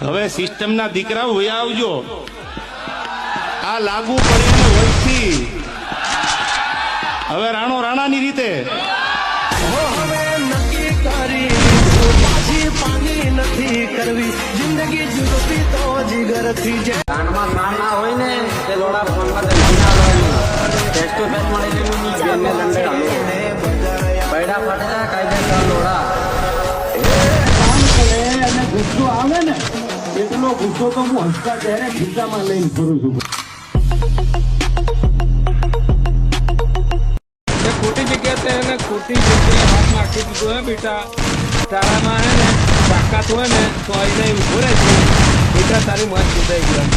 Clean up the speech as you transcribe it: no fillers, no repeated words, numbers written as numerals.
હવે સિસ્ટમના દીકરા વયા આવજો. આ લાગુ પડીને વર્ષથી હવે રાણો રાણાની રીતે જિંદગી જીવતી તો જીગરથી જે કાનમાં કામ ના હોય ને તે લોડા ફોનમાં તે ના હોય ફેસ ટુ ફેસ મળી લેવું બેનને લંડે બૈડા ફાટેલા કાયદેસર લોડા કામ કરે અને ગુસ્સો આવે ને એટલો ગુસ્સો તો હું હસતા ત્યારે ખિસ્સામાં લઈને ફરું છું. ખોટી જગ્યાએ એને ખોટી જગ્યાએ હાથ નાખી દીધો હે બેટા. તારામાં હે ને તાકાત હોય ને તો આઈને ઉભો રહે છે બેટા. તારી મત સુધાઈ ગયા.